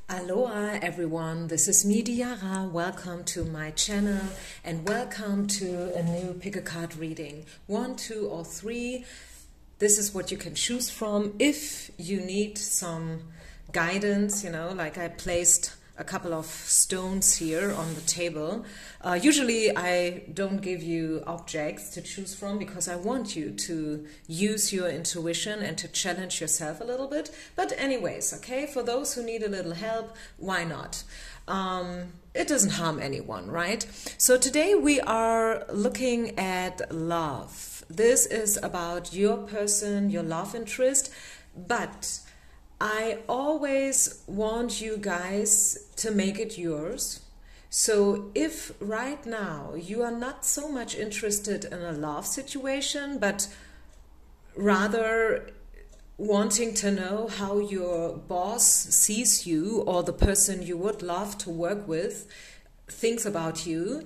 Aloha everyone, this is me Diara. Welcome to my channel and welcome to a new pick a card reading. 1, 2 or 3. This is what you can choose from if you need some guidance, like I placed a couple of stones here on the table. Usually I don't give you objects to choose from because I want you to use your intuition and to challenge yourself a little bit. But anyways, okay, for those who need a little help, why not? It doesn't harm anyone, right? So today we are looking at love. This is about your person, your love interest, but I always want you guys to make it yours. So if right now you are not so much interested in a love situation, but rather wanting to know how your boss sees you or the person you would love to work with thinks about you,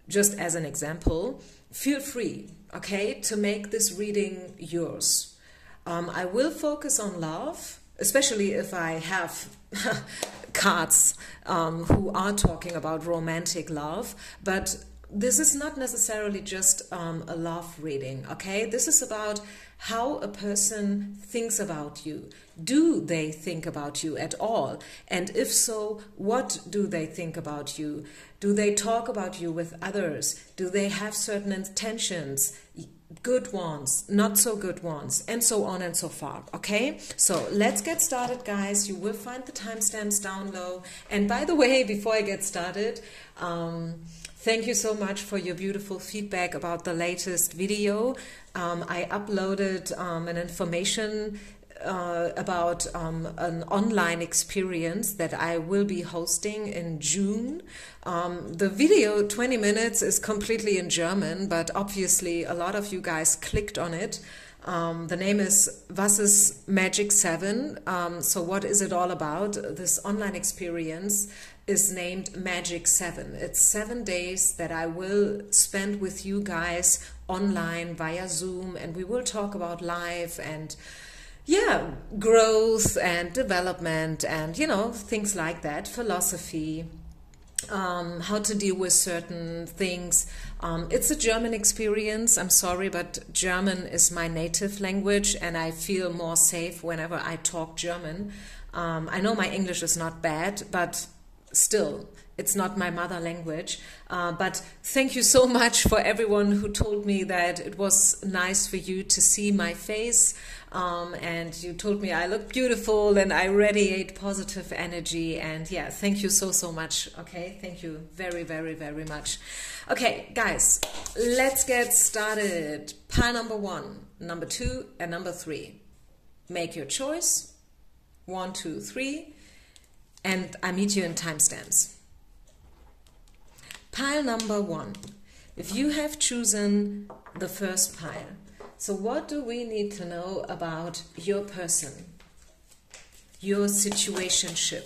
just as an example, feel free, okay, to make this reading yours. I will focus on love, especially if I have cards who are talking about romantic love, but this is not necessarily just a love reading, okay? This is about how a person thinks about you. Do they think about you at all? And if so, what do they think about you? Do they talk about you with others? Do they have certain intentions? Good ones, not so good ones, and so on and so far, okay? So let's get started, guys. You will find the timestamps down low. And by the way, before I get started, thank you so much for your beautiful feedback about the latest video. I uploaded an information about an online experience that I will be hosting in June. The video, 20 minutes, is completely in German, but obviously a lot of you guys clicked on it. The name is Was ist Magic 7? So what is it all about? This online experience is named Magic 7. It's 7 days that I will spend with you guys online via Zoom, and we will talk about life and growth and development and, things like that, philosophy, how to deal with certain things. It's a German experience. I'm sorry, but German is my native language and I feel more safe whenever I talk German. I know my English is not bad, but still, it's not my mother language. But thank you so much for everyone who told me that it was nice for you to see my face. And you told me I look beautiful and I radiate positive energy. And yeah, thank you so much. Okay, thank you very, very, very much. Okay, guys, let's get started. Pile number 1, number 2, and number 3. Make your choice. 1, 2, 3. And I meet you in timestamps. Pile number 1. If you have chosen the first pile, so what do we need to know about your person, your situationship,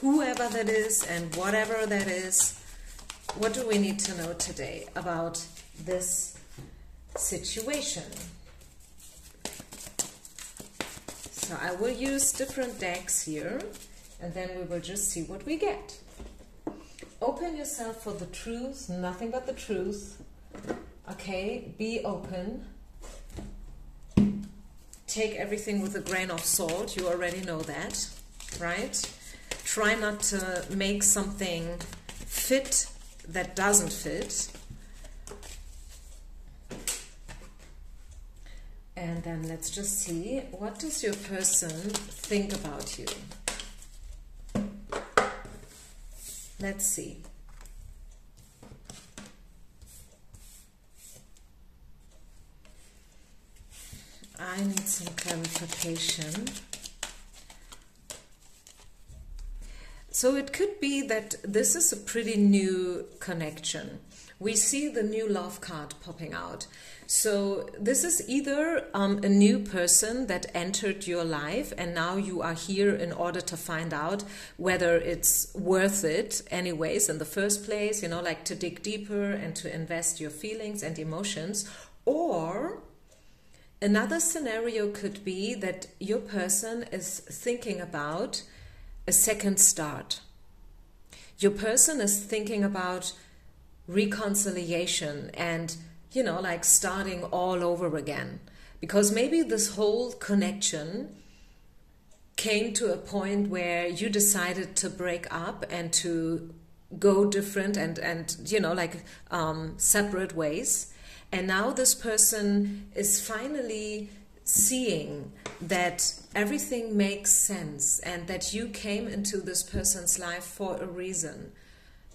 whoever that is and whatever that is? What do we need to know today about this situation? So I will use different decks here and then we will just see what we get. Open yourself for the truth, nothing but the truth. Okay, be open. Take everything with a grain of salt. You already know that, right? Try not to make something fit that doesn't fit. And then let's just see, what does your person think about you? Let's see. I need some clarification. So it could be that this is a pretty new connection. We see the new love card popping out. So this is either a new person that entered your life and now you are here in order to find out whether it's worth it anyways in the first place, like to dig deeper and to invest your feelings and emotions. Or another scenario could be that your person is thinking about a second start. Your person is thinking about reconciliation and, you know, like starting all over again. Because maybe this whole connection came to a point where you decided to break up and to go different and you know, like separate ways. And now this person is finally seeing that everything makes sense and that you came into this person's life for a reason.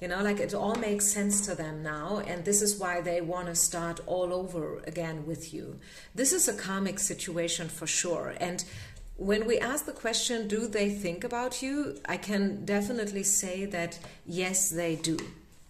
You know, like it all makes sense to them now, and this is why they want to start all over again with you. This is a karmic situation for sure. And when we ask the question, do they think about you? I can definitely say that yes, they do.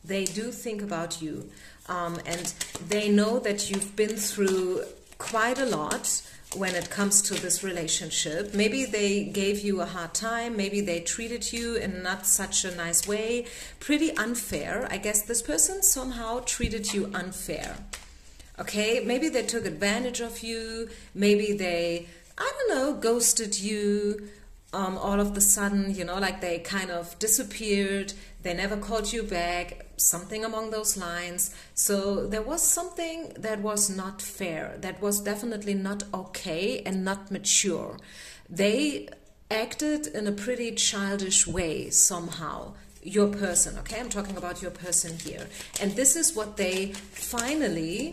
They do think about you. And they know that you've been through quite a lot when it comes to this relationship. Maybe they gave you a hard time, maybe they treated you in not such a nice way, pretty unfair. I guess this person somehow treated you unfair. Okay, maybe they took advantage of you, maybe they, I don't know, ghosted you all of the sudden, you know, like they kind of disappeared, they never called you back, something along those lines. So there was something that was not fair, that was definitely not okay and not mature. They acted in a pretty childish way somehow. Your person, okay? I'm talking about your person here. And this is what they finally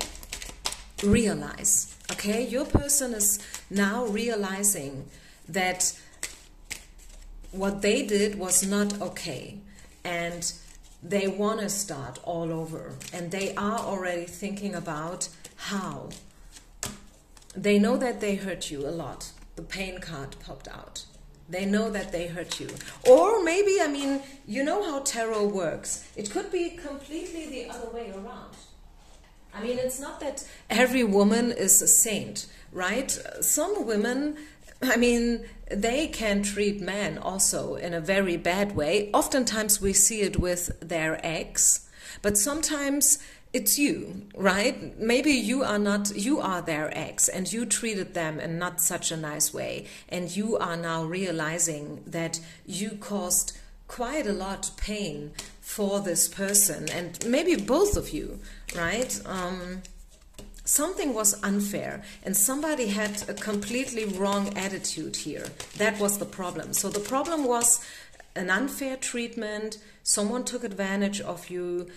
realize, okay? Your person is now realizing that what they did was not okay, and they want to start all over, and they are already thinking about how. They know that they hurt you a lot. The pain card popped out. They know that they hurt you. Or maybe, I mean, you know how tarot works. It could be completely the other way around. I mean, it's not that every woman is a saint, right? Some women, I mean, they can treat men also in a very bad way. Oftentimes we see it with their ex, but sometimes it's you, right? Maybe you are their ex and you treated them in not such a nice way, and you are now realizing that you caused quite a lot of pain for this person, and maybe both of you, right? Something was unfair and somebody had a completely wrong attitude here. That was the problem. So the problem was an unfair treatment, someone took advantage of you,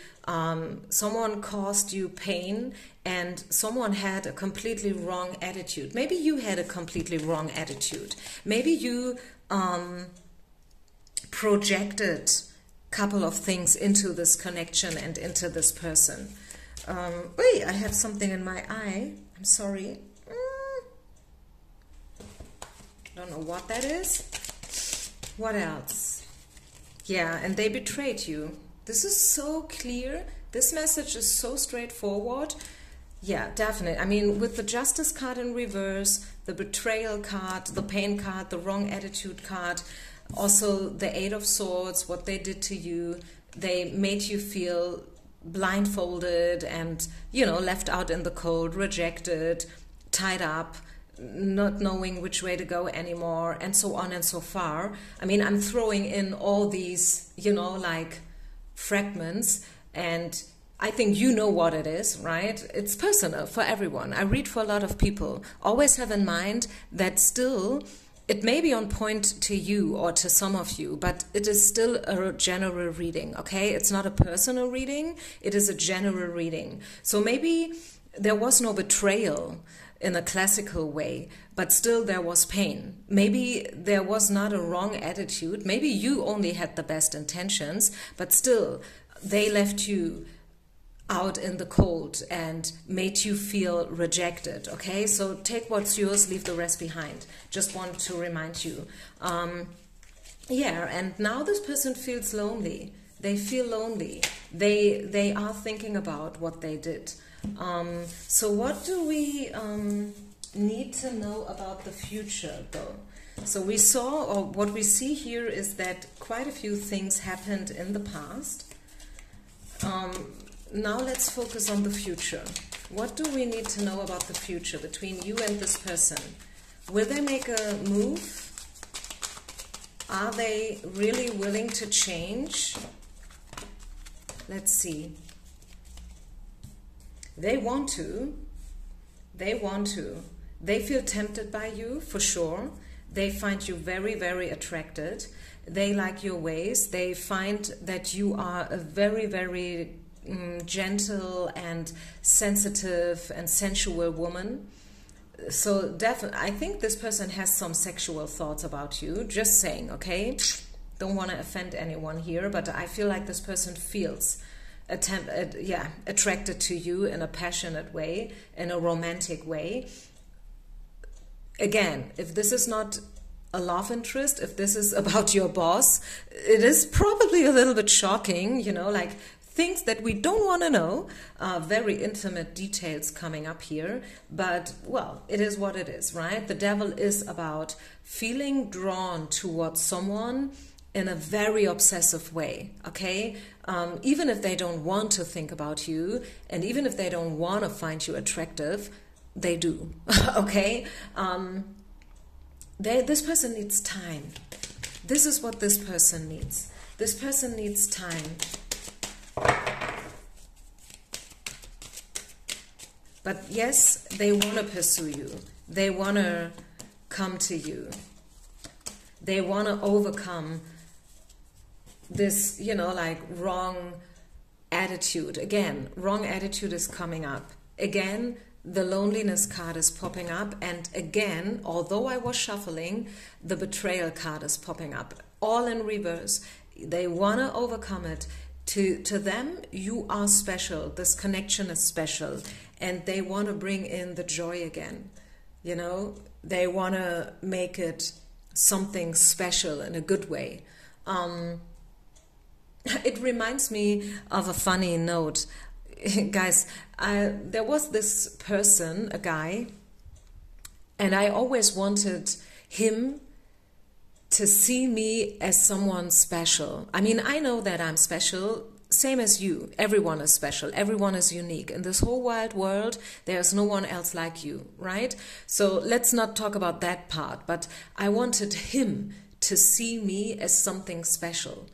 someone caused you pain, and someone had a completely wrong attitude. Maybe you had a completely wrong attitude. Maybe you projected a couple of things into this connection and into this person. Wait, I have something in my eye. I'm sorry. Don't know what that is. What else? Yeah, and they betrayed you. This is so clear. This message is so straightforward. Yeah, definitely. I mean, with the Justice card in reverse, the betrayal card, the pain card, the wrong attitude card, also the Eight of Swords, what they did to you, they made you feel blindfolded and, you know, left out in the cold, rejected, tied up, not knowing which way to go anymore, and so on and so far. I mean, I'm throwing in all these, you know, like fragments, and I think you know what it is, right? It's personal for everyone. I read for a lot of people. Always have in mind that still it may be on point to you or to some of you, but it is still a general reading, okay? It's not a personal reading, it is a general reading. So maybe there was no betrayal in a classical way, but still there was pain. Maybe there was not a wrong attitude, maybe you only had the best intentions, but still they left you out in the cold and made you feel rejected, okay? So take what's yours, leave the rest behind. Just want to remind you. Yeah, and now this person feels lonely. They feel lonely. They are thinking about what they did. So what do we need to know about the future, though? So we saw, or what we see here is that quite a few things happened in the past. Now let's focus on the future. What do we need to know about the future between you and this person? Will they make a move? Are they really willing to change? Let's see. They want to. They want to. They feel tempted by you, for sure. They find you very, very attracted. They like your ways. They find that you are a very, very gentle and sensitive and sensual woman. So definitely, I think this person has some sexual thoughts about you. Just saying, okay? Don't want to offend anyone here, but I feel like this person feels attracted to you in a passionate way, in a romantic way. Again, if this is not a love interest, if this is about your boss, it is probably a little bit shocking, you know, like things that we don't want to know, very intimate details coming up here, but well, it is what it is, right? The devil is about feeling drawn towards someone in a very obsessive way, okay? Even if they don't want to think about you, and even if they don't want to find you attractive, they do, okay? This person needs time. This is what this person needs. This person needs time. But yes, they want to pursue you. They want to come to you. They want to overcome this, you know, like wrong attitude. Again, wrong attitude is coming up. Again, the loneliness card is popping up. And again, although I was shuffling, the betrayal card is popping up. All in reverse. They want to overcome it. To them, you are special. This connection is special. And they want to bring in the joy again. You know, they want to make it something special in a good way. It reminds me of a funny note. Guys, there was this person, a guy, and I always wanted him to see me as someone special. I mean, I know that I'm special, same as you. Everyone is special. Everyone is unique. In this whole wide world, there's no one else like you, right? So let's not talk about that part, but I wanted him to see me as something special.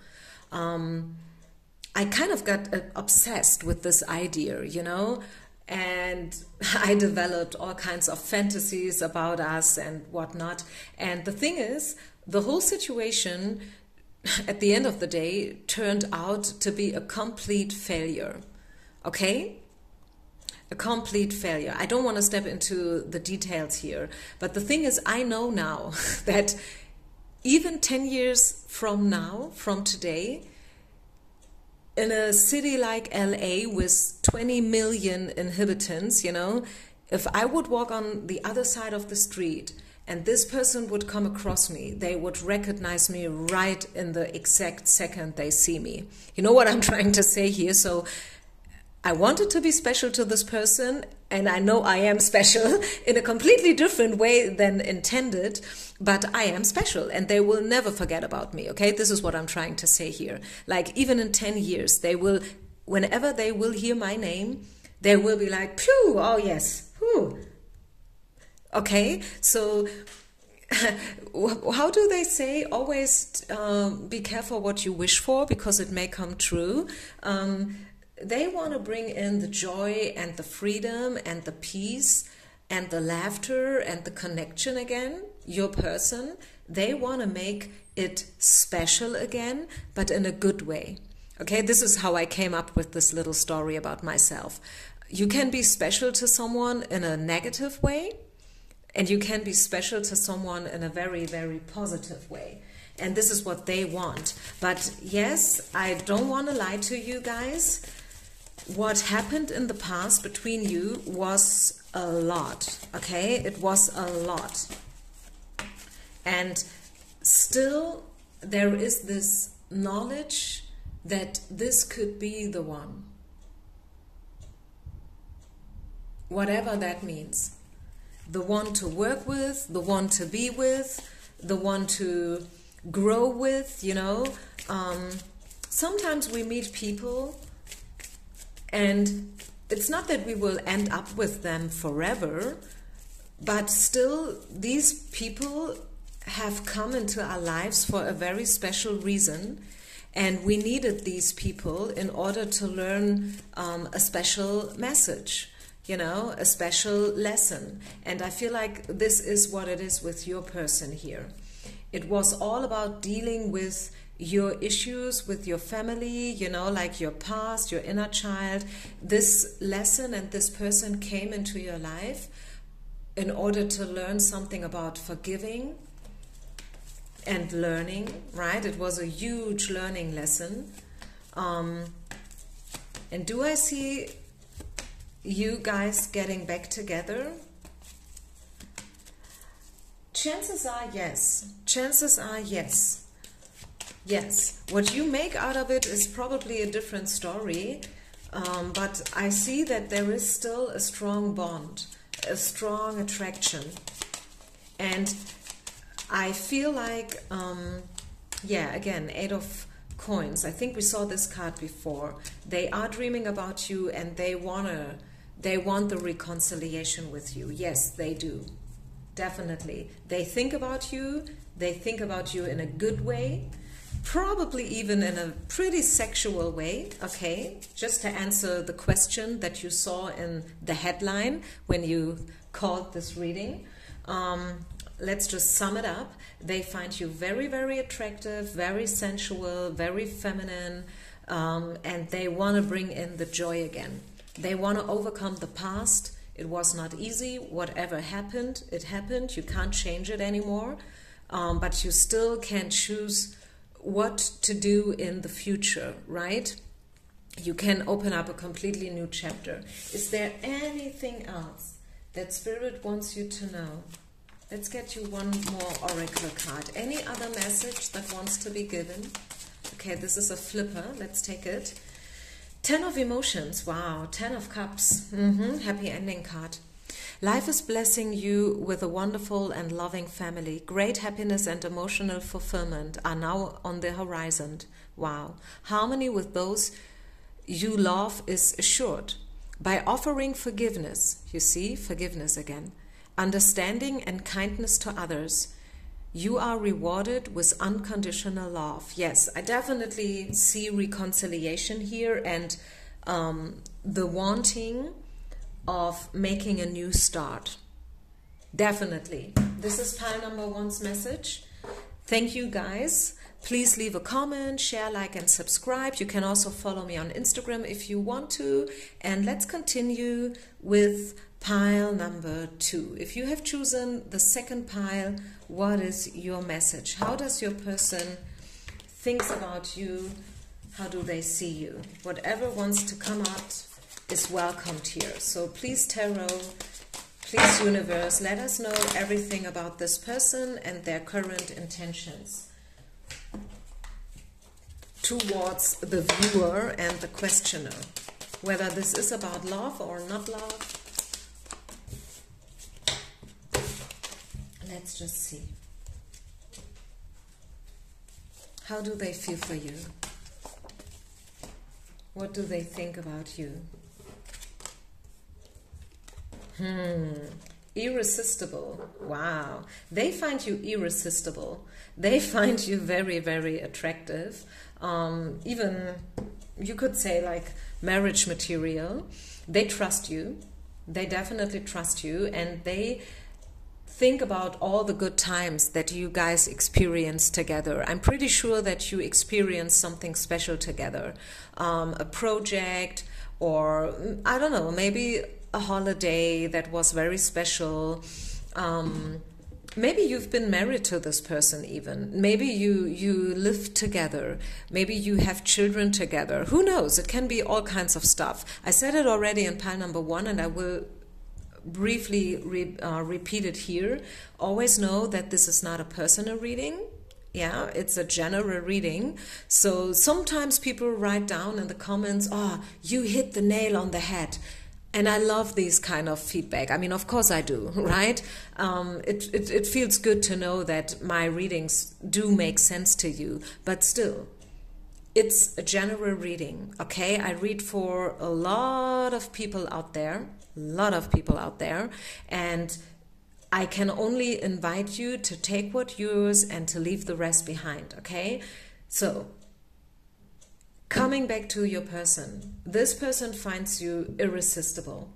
I kind of got obsessed with this idea, you know, and I developed all kinds of fantasies about us and whatnot. And the thing is, the whole situation at the end of the day turned out to be a complete failure, okay? A complete failure. I don't want to step into the details here, but the thing is, I know now that even 10 years from now, from today, in a city like LA with 20 million inhabitants, you know, if I would walk on the other side of the street and this person would come across me, they would recognize me right in the exact second they see me. You know what I'm trying to say here? So I wanted to be special to this person, and I know I am special in a completely different way than intended, but I am special and they will never forget about me, okay? This is what I'm trying to say here. Like, even in 10 years, they will, whenever they will hear my name, they will be like, phew, oh yes, whew. Okay, so how do they say? Always be careful what you wish for, because it may come true. They want to bring in the joy and the freedom and the peace and the laughter and the connection again, your person. They want to make it special again, but in a good way. Okay, this is how I came up with this little story about myself. You can be special to someone in a negative way, and you can be special to someone in a very, very positive way. And this is what they want. But yes, I don't want to lie to you guys. What happened in the past between you was a lot, okay? It was a lot. And still there is this knowledge that this could be the one. Whatever that means. The one to work with, the one to be with, the one to grow with, you know. Sometimes we meet people and it's not that we will end up with them forever, but still these people have come into our lives for a very special reason, and we needed these people in order to learn a special message, you know, a special lesson. And I feel like this is what it is with your person here. It was all about dealing with your issues with your family, you know, like your past, your inner child. This lesson and this person came into your life in order to learn something about forgiving and learning, right? It was a huge learning lesson. And do I see you guys getting back together? Chances are yes. Chances are yes. Yes, what you make out of it is probably a different story, but I see that there is still a strong bond, a strong attraction. And I feel like, yeah, again, 8 of Coins. I think we saw this card before. They are dreaming about you, and they want the reconciliation with you. Yes, they do. Definitely. They think about you. They think about you in a good way. Probably even in a pretty sexual way, okay? Just to answer the question that you saw in the headline when you called this reading. Let's just sum it up. They find you very, very attractive, very sensual, very feminine, and they want to bring in the joy again. They want to overcome the past. It was not easy. Whatever happened, it happened. You can't change it anymore, but you still can choose what to do in the future, right? You can open up a completely new chapter. Is there anything else that Spirit wants you to know? Let's get you one more oracle card. Any other message that wants to be given? Okay, this is a flipper. Let's take it. 10 of Emotions. Wow, 10 of Cups. Happy ending card. Life is blessing you with a wonderful and loving family. Great happiness and emotional fulfillment are now on the horizon. Wow. Harmony with those you love is assured. By offering forgiveness, you see, forgiveness again, understanding and kindness to others, you are rewarded with unconditional love. Yes, I definitely see reconciliation here, and the wanting of making a new start. Definitely. This is pile number 1's message. Thank you guys. Please leave a comment, share, like, and subscribe. You can also follow me on Instagram if you want to. And let's continue with pile number 2. If you have chosen the second pile, what is your message? How does your person think about you? How do they see you? Whatever wants to come out is welcomed here. So please, Tarot, please, Universe, let us know everything about this person and their current intentions towards the viewer and the questioner, whether this is about love or not love. Let's just see. How do they feel for you? What do they think about you? Irresistible. Wow. They find you irresistible. They find you very, very attractive. Even, you could say, like marriage material. They trust you. They definitely trust you. And they think about all the good times that you guys experience together. I'm pretty sure that you experienced something special together. A project, or I don't know, maybe a holiday that was very special. Maybe you've been married to this person even. Maybe you live together. Maybe you have children together. Who knows? It can be all kinds of stuff. I said it already in pile number 1, and I will briefly repeat it here. Always know that this is not a personal reading. Yeah, it's a general reading. So sometimes people write down in the comments, "Oh, you hit the nail on the head." And I love these kind of feedback. I mean, of course I do, right? It feels good to know that my readings do make sense to you. But still, it's a general reading, okay? I read for a lot of people out there, and I can only invite you to take what's yours and to leave the rest behind, okay? So, coming back to your person, this person finds you irresistible.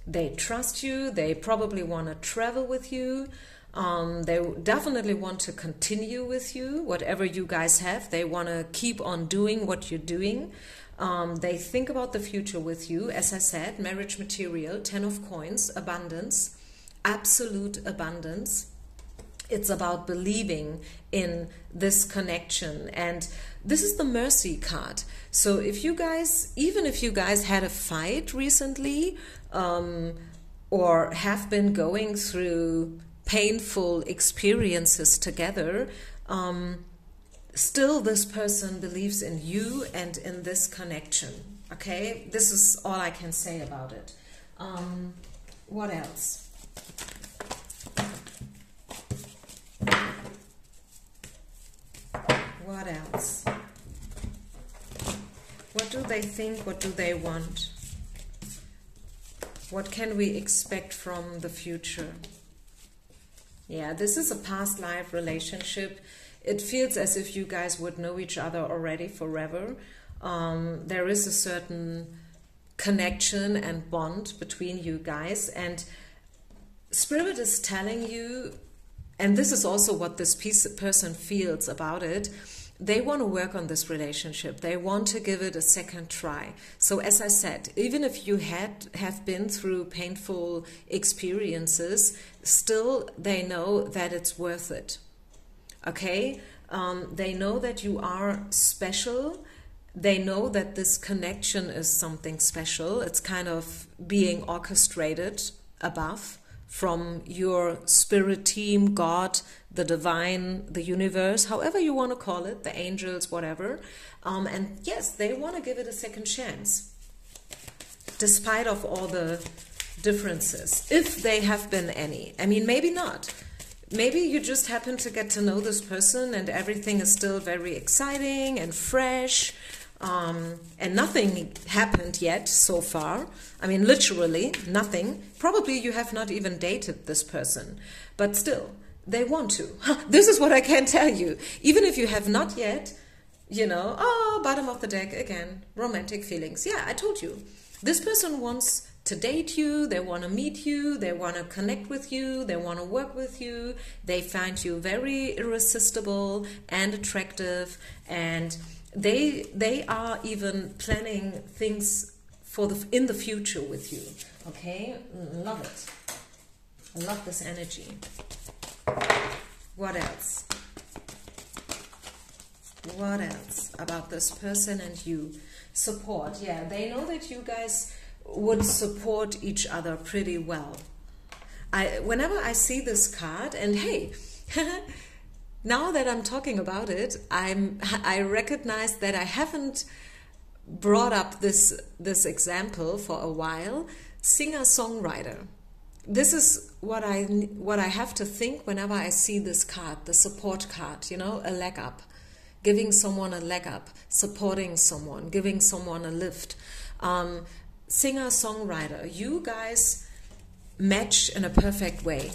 They trust you, they probably want to travel with you, they definitely want to continue with you, whatever you guys have. They want to keep on doing what you're doing. They think about the future with you. As I said, marriage material, 10 of coins, abundance, absolute abundance. It's about believing in this connection. And this is the mercy card. So if you guys, even if you guys had a fight recently, or have been going through painful experiences together, still this person believes in you and in this connection. Okay, this is all I can say about it. What else? What else? What do they think? What do they want? What can we expect from the future? Yeah, this is a past life relationship. It feels as if you guys would know each other already forever. There is a certain connection and bond between you guys. And Spirit is telling you, and this is also what this person feels about it, they want to work on this relationship. They want to give it a second try. So as I said, even if you have been through painful experiences, still they know that it's worth it. Okay? They know that you are special. They know that this connection is something special. It's kind of being orchestrated above from your spirit team, God, the divine, the universe, however you want to call it, the angels, whatever. And yes, they want to give it a second chance, despite of all the differences, if they have been any. I mean, maybe not. Maybe you just happen to get to know this person and everything is still very exciting and fresh. And nothing happened yet so far. I mean, literally nothing. Probably you have not even dated this person, but still, they want to. This is what I can tell you. Even if you have not yet, you know, oh, bottom of the deck again, romantic feelings. Yeah, I told you. This person wants to date you, they want to meet you, they want to connect with you, they want to work with you, they find you very irresistible and attractive, and they are even planning things for in the future with you. Okay, love it. I love this energy. What else? What else about this person and you? Support. Yeah, they know that you guys would support each other pretty well. Whenever I see this card, and hey, now that I'm talking about it, I recognize that I haven't brought up this example for a while. Singer-songwriter. This is what I have to think whenever I see this card, the support card, you know, a leg up. Giving someone a leg up, supporting someone, giving someone a lift. Singer-songwriter, you guys match in a perfect way.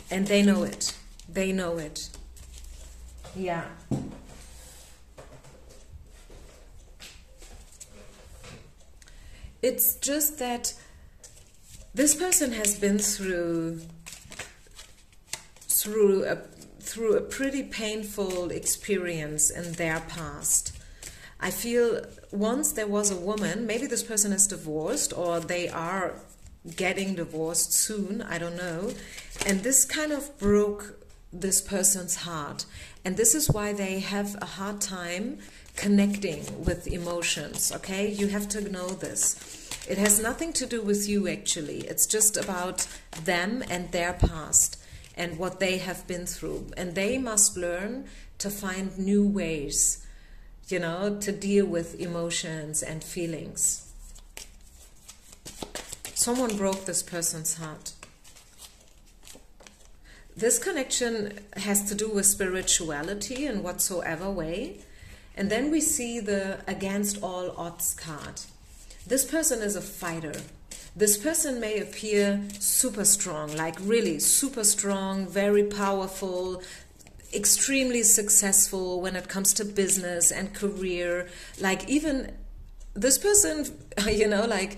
And they know it. They know it. Yeah. It's just that this person has been through a pretty painful experience in their past. I feel once there was a woman, maybe this person is divorced or they are getting divorced soon, I don't know, and this kind of broke this person's heart, and this is why they have a hard time connecting with emotions. Okay, you have to know this. It has nothing to do with you actually. It's just about them and their past and what they have been through, and they must learn to find new ways, you know, to deal with emotions and feelings. Someone broke this person's heart. This connection has to do with spirituality in whatsoever way. And then we see the against all odds card. This person is a fighter. This person may appear super strong, like really super strong, very powerful, extremely successful when it comes to business and career. Like even this person, you know, like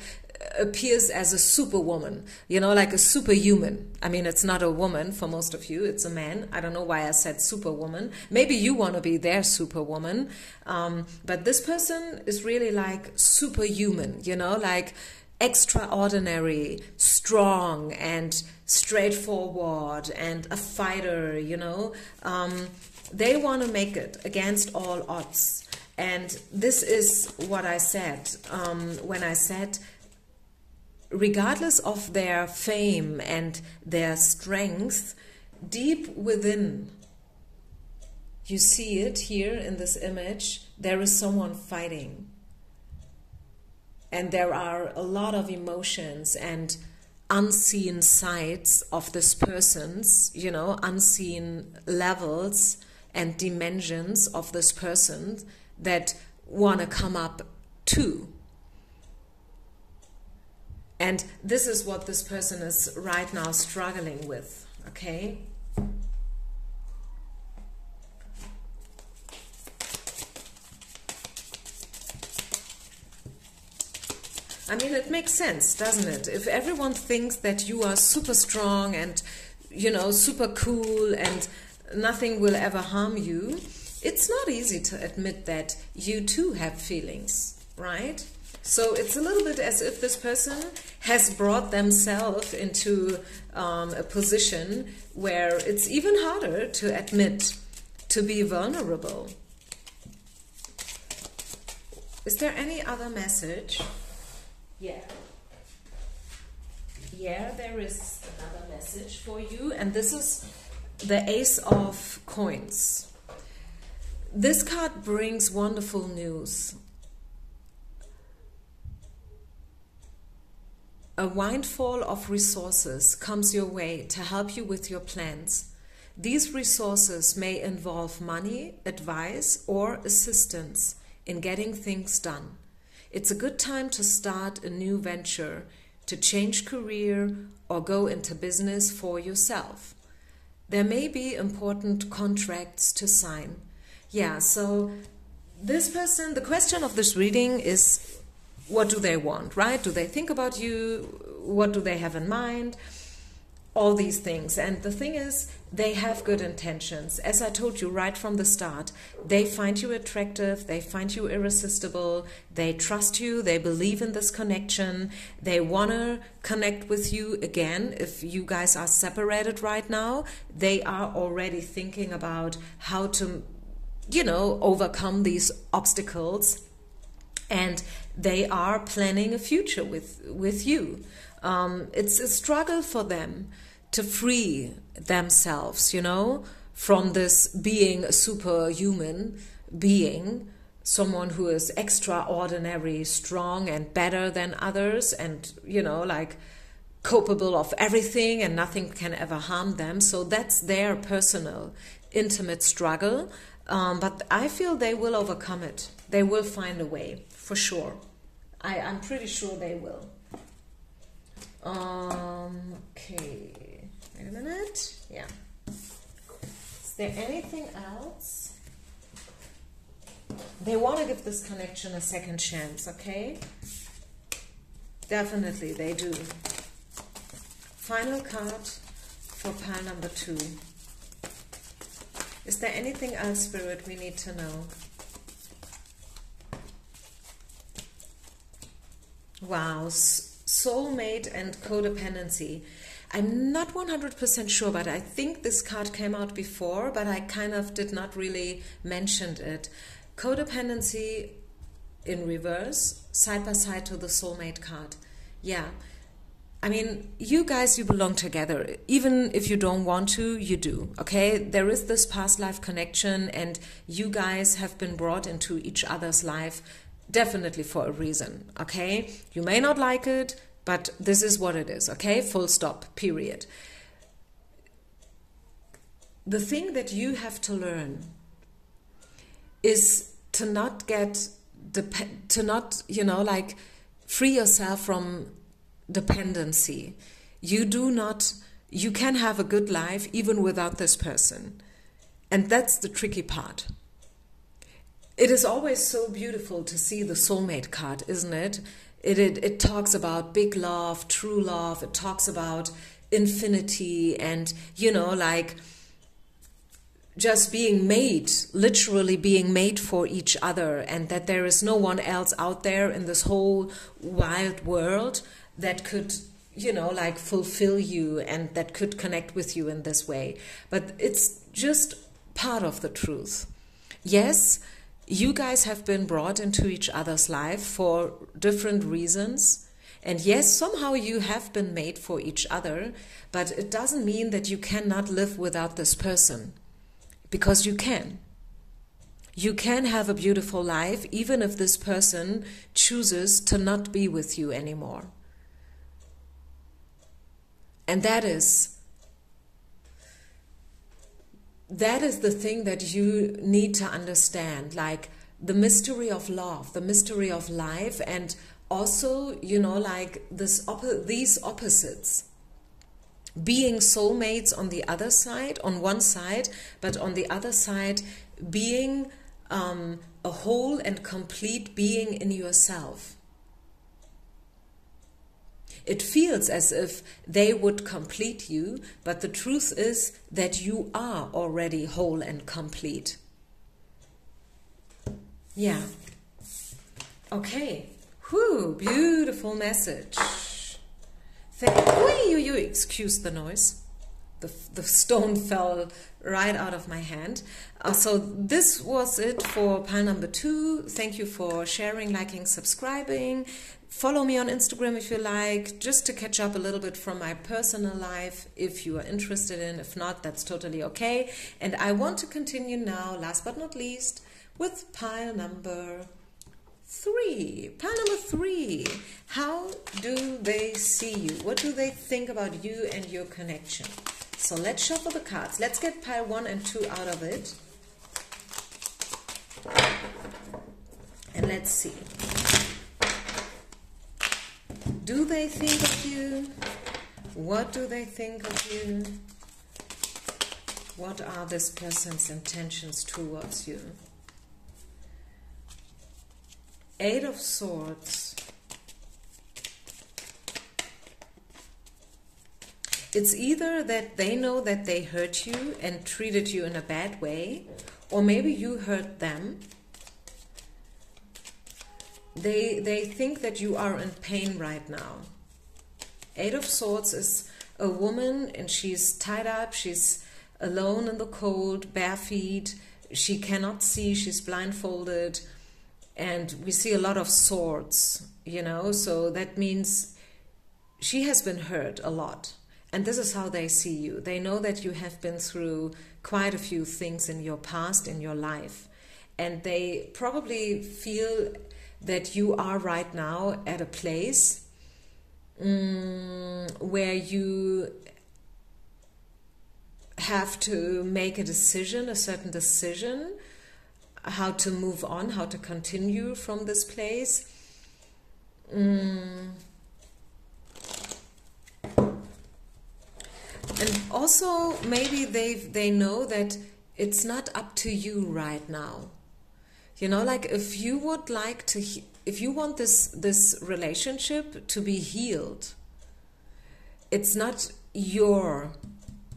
appears as a superwoman, you know, like a superhuman. I mean, it's not a woman for most of you, it's a man. I don't know why I said superwoman. Maybe you want to be their superwoman. But this person is really like superhuman, you know, like extraordinary, strong and straightforward and a fighter, you know. They want to make it against all odds. And this is what I said when I said, regardless of their fame and their strength, deep within, you see it here in this image, there is someone fighting. And there are a lot of emotions and unseen sides of this person's, you know, unseen levels and dimensions of this person that want to come up too. And this is what this person is right now struggling with, okay? I mean, it makes sense, doesn't it? If everyone thinks that you are super strong and, you know, super cool and nothing will ever harm you, it's not easy to admit that you too have feelings, right? So it's a little bit as if this person has brought themselves into a position where it's even harder to admit, to be vulnerable. Is there any other message? Yeah. Yeah, there is another message for you, and this is the Ace of Coins. This card brings wonderful news. A windfall of resources comes your way to help you with your plans. These resources may involve money, advice, or assistance in getting things done. It's a good time to start a new venture, to change career, or go into business for yourself. There may be important contracts to sign. Yeah, so this person, the question of this reading is, what do they want, right? Do they think about you? What do they have in mind? All these things. And the thing is, they have good intentions. As I told you right from the start, they find you attractive, they find you irresistible, they trust you, they believe in this connection, they want to connect with you again. If you guys are separated right now, they are already thinking about how to, you know, overcome these obstacles. And they are planning a future with you. It's a struggle for them to free themselves, you know, from this being a superhuman being, someone who is extraordinary, strong and better than others and, you know, like capable of everything and nothing can ever harm them. So that's their personal, intimate struggle. But I feel they will overcome it. They will find a way, for sure. I'm pretty sure they will. Okay. Wait a minute. Yeah. Is there anything else? They want to give this connection a second chance, okay? Definitely they do. Final card for pile number 2. Is there anything else, Spirit, we need to know? Wow, soulmate and codependency. I'm not 100% sure, but I think this card came out before, but I kind of did not really mention it. Codependency in reverse, side by side to the soulmate card. Yeah. I mean, you guys, you belong together. Even if you don't want to, you do, okay? There is this past life connection and you guys have been brought into each other's life definitely for a reason, okay? You may not like it, but this is what it is, okay? Full stop, period. The thing that you have to learn is to not get, to not, you know, like free yourself from dependency. You can have a good life even without this person. And that's the tricky part. It is always so beautiful to see the soulmate card, isn't it? It talks about big love, true love. It talks about infinity and, like just being made, literally being made for each other, and that there is no one else out there in this whole wild world that could, like fulfill you and that could connect with you in this way. But it's just part of the truth. Yes, you guys have been brought into each other's life for different reasons. And yes, somehow you have been made for each other, but it doesn't mean that you cannot live without this person. Because you can. You can have a beautiful life even if this person chooses to not be with you anymore. And that is the thing that you need to understand, like the mystery of love, the mystery of life, and also, like these opposites. Being soulmates on the other side, on one side, but on the other side, being a whole and complete being in yourself. It feels as if they would complete you, but the truth is that you are already whole and complete. Yeah. Okay. Whew, beautiful message. Excuse the noise. The stone fell right out of my hand. So this was it for pile number 2. Thank you for sharing, liking, subscribing. Follow me on Instagram if you like, just to catch up a little bit from my personal life if you are interested in. If not, that's totally okay. And I want to continue now, last but not least, with pile number 3. Pile number 3. How do they see you? What do they think about you and your connection? So let's shuffle the cards. Let's get pile 1 and 2 out of it. And let's see. Do they think of you? What do they think of you? What are this person's intentions towards you? 8 of Swords. It's either that they know that they hurt you and treated you in a bad way, or maybe you hurt them. They think that you are in pain right now. 8 of Swords is a woman and she's tied up, she's alone in the cold, bare feet, she cannot see, she's blindfolded, and we see a lot of swords, so that means she has been hurt a lot. And this is how they see you. They know that you have been through quite a few things in your past, in your life. And they probably feel that you are right now at a place where you have to make a decision, a certain decision, how to move on, how to continue from this place. And also maybe they know that it's not up to you right now. Like if you would like to, if you want this relationship to be healed, it's not your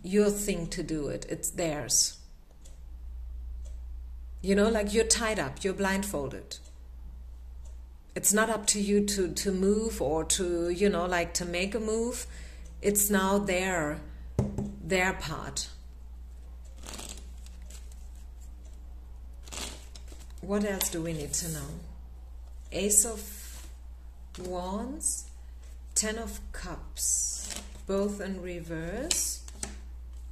thing to do it, it's theirs. Like you're tied up, you're blindfolded. It's not up to you to move or to, like to make a move. It's now their part. What else do we need to know? Ace of Wands, 10 of Cups, both in reverse,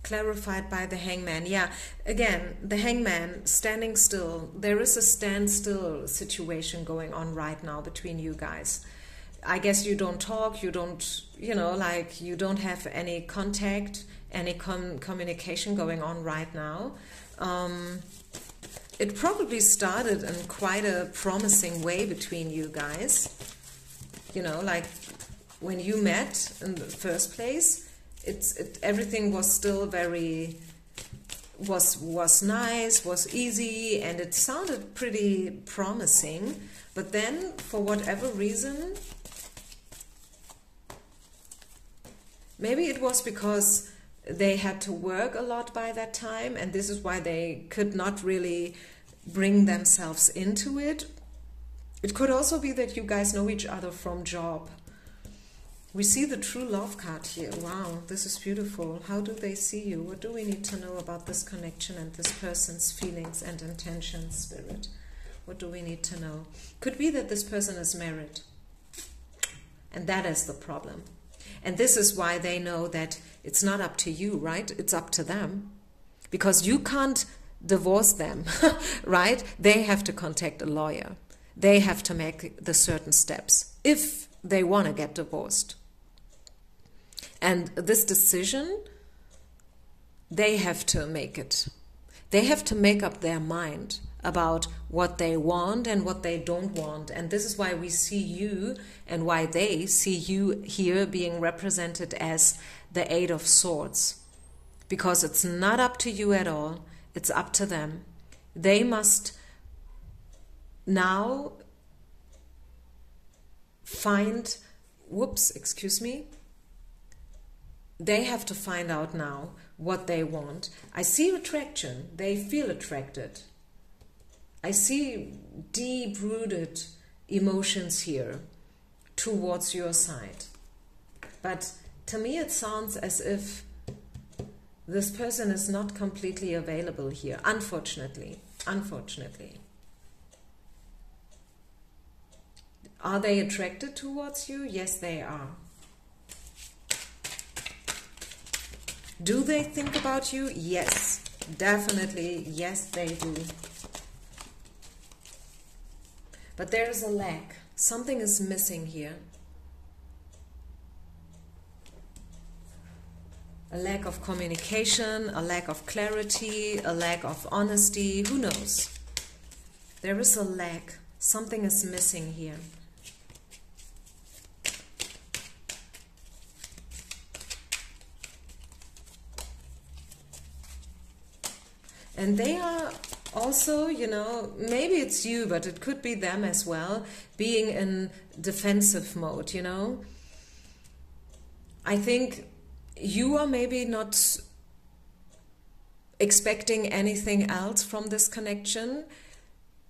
clarified by the Hangman. Yeah, again, the Hangman, standing still. There is a standstill situation going on right now between you guys. I guess you don't talk, you don't, like you don't have any contact, any communication going on right now. It probably started in quite a promising way between you guys. Like when you met in the first place, everything was still very, was nice, was easy, and it sounded pretty promising. But then, for whatever reason, maybe it was because they had to work a lot by that time, and this is why they could not really bring themselves into it. It could also be that you guys know each other from job. We see the true love card here. Wow, this is beautiful. How do they see you? What do we need to know about this connection and this person's feelings and intentions, Spirit? What do we need to know? Could be that this person is married. And that is the problem. And this is why they know that it's not up to you, right? It's up to them. Because you can't divorce them, right? They have to contact a lawyer. They have to make the certain steps if they want to get divorced. And this decision, they have to make it. They have to make up their mind about what they want and what they don't want. And this is why we see you and why they see you here being represented as the Eight of Swords. Because it's not up to you at all. It's up to them. They must now find, they have to find out now what they want. I see attraction. They feel attracted. I see deep-rooted emotions here towards your side. But to me it sounds as if this person is not completely available here, unfortunately. Unfortunately. Are they attracted towards you? Yes, they are. Do they think about you? Yes, definitely. Yes, they do. But there is a lack. Something is missing here. A lack of communication, a lack of clarity, a lack of honesty. Who knows? There is a lack. Something is missing here. And they are also, you know, maybe it's you, but it could be them as well, being in defensive mode, you know. I think you are maybe not expecting anything else from this connection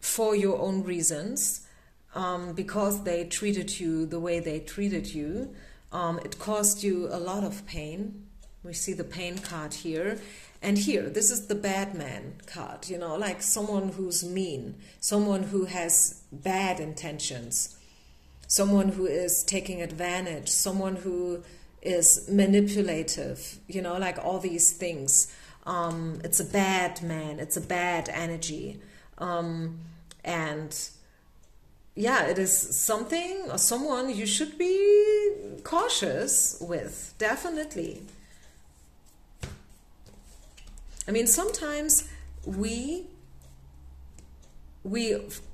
for your own reasons, because they treated you the way they treated you. It caused you a lot of pain. We see the pain card here. And here, this is the bad man card, you know, like someone who's mean, someone who has bad intentions, someone who is taking advantage, someone who is manipulative, you know, like all these things. It's a bad man, it's a bad energy. And yeah, it is something or someone you should be cautious with, definitely. I mean, sometimes we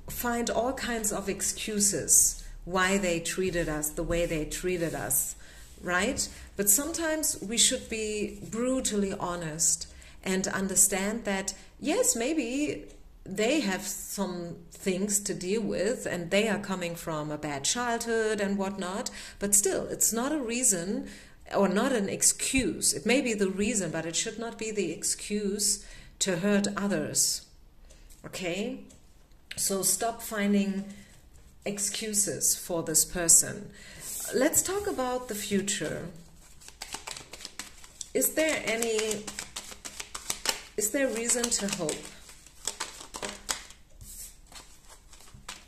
find all kinds of excuses why they treated us the way they treated us, right? But sometimes we should be brutally honest and understand that, yes, maybe they have some things to deal with and they are coming from a bad childhood and whatnot, but still, it's not a reason or not an excuse. It may be the reason, but it should not be the excuse to hurt others. Okay? So stop finding excuses for this person. Let's talk about the future. Is there reason to hope?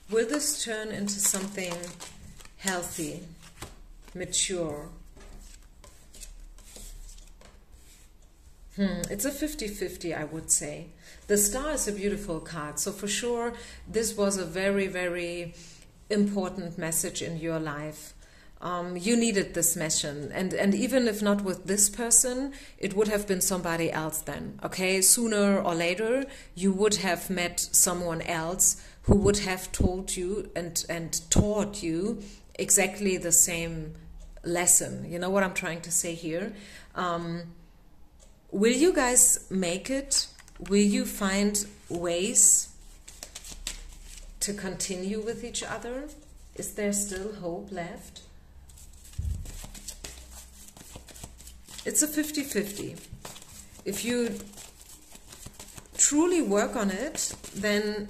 Will this turn into something healthy, mature? It's a 50-50, I would say. The star is a beautiful card, so for sure this was a very, very important message in your life. You needed this message, and even if not with this person, it would have been somebody else then, okay? Sooner or later, you would have met someone else who would have told you and taught you exactly the same lesson. You know what I'm trying to say here? Will you guys make it? Will you find ways to continue with each other? Is there still hope left? It's a 50-50. If you truly work on it, then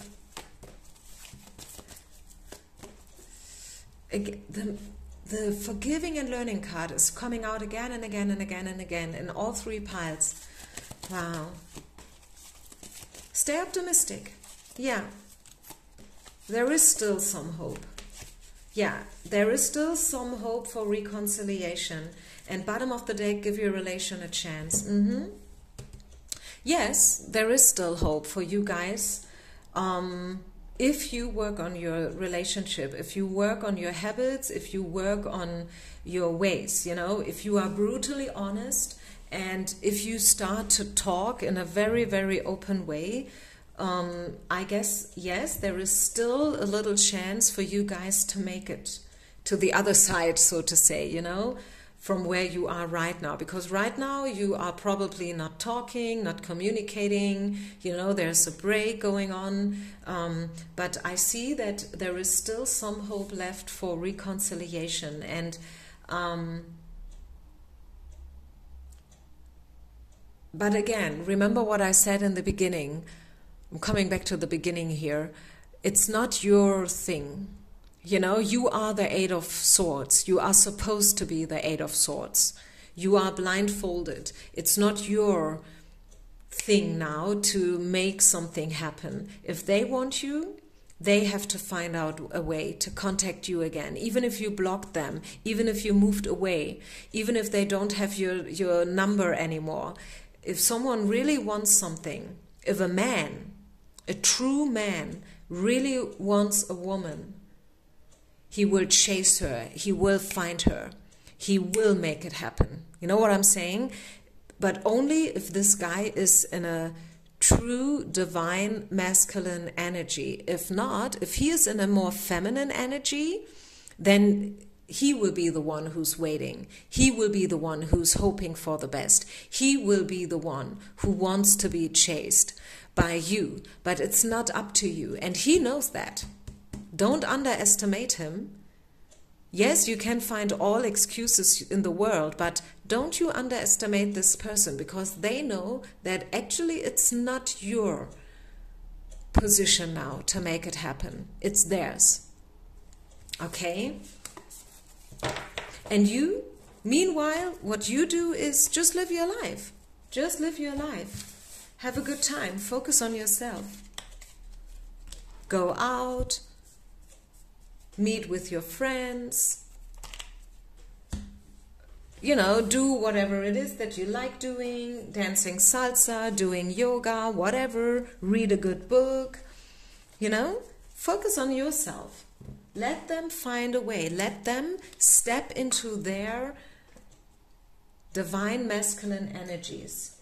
the forgiving and learning card is coming out again and again and again and again in all three piles. Wow. Stay optimistic. Yeah. There is still some hope. Yeah, there is still some hope for reconciliation. And bottom of the deck, give your relation a chance. Yes, there is still hope for you guys. If you work on your relationship, if you work on your habits, if you work on your ways, you know, if you are brutally honest, and if you start to talk in a very, very open way, I guess, yes, there is still a little chance for you guys to make it to the other side, so to say, you know, from where you are right now. Because right now you are probably not talking, not communicating, you know, there's a break going on. But I see that there is still some hope left for reconciliation. And but again, remember what I said in the beginning. I'm coming back to the beginning here. It's not your thing. You know, you are the Eight of Swords. You are supposed to be the Eight of Swords. You are blindfolded. It's not your thing now to make something happen. If they want you, they have to find out a way to contact you again. Even if you blocked them, even if you moved away, even if they don't have your number anymore. If someone really wants something, if a man, a true man, really wants a woman, he will chase her, he will find her, he will make it happen. You know what I'm saying? But only if this guy is in a true divine masculine energy. If not, if he is in a more feminine energy, then he will be the one who's waiting. He will be the one who's hoping for the best. He will be the one who wants to be chased by you. But it's not up to you. And he knows that. Don't underestimate him. Yes, you can find all excuses in the world, but don't you underestimate this person, because they know that actually it's not your position now to make it happen. It's theirs. Okay? And you, meanwhile, what you do is just live your life. Just live your life. Have a good time. Focus on yourself. Go out. Meet with your friends. You know, do whatever it is that you like doing. Dancing salsa, doing yoga, whatever. Read a good book. You know, focus on yourself. Let them find a way. Let them step into their divine masculine energies.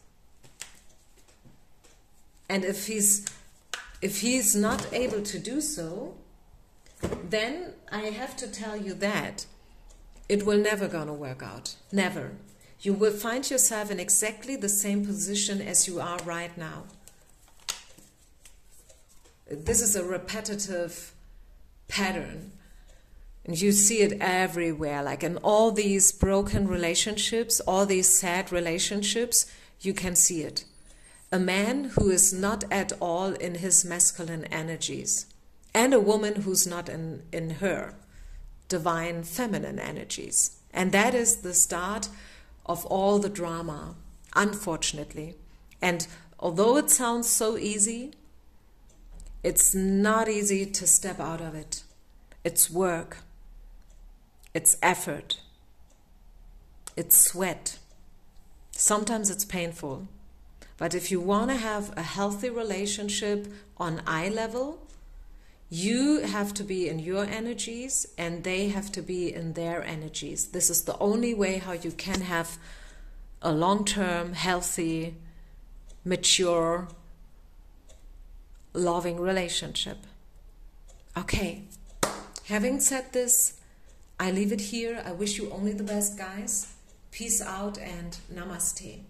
And if he's not able to do so, then I have to tell you that it will never gonna work out. Never. You will find yourself in exactly the same position as you are right now. This is a repetitive pattern. And you see it everywhere, like in all these broken relationships, all these sad relationships, you can see it. A man who is not at all in his masculine energies, and a woman who's not in her divine feminine energies. And that is the start of all the drama, unfortunately. And although it sounds so easy, it's not easy to step out of it. It's work. It's effort. It's sweat. Sometimes it's painful. But if you want to have a healthy relationship on eye level, you have to be in your energies and they have to be in their energies. This is the only way how you can have a long-term, healthy, mature, loving relationship. Okay, having said this, I leave it here. I wish you only the best, guys. Peace out and namaste.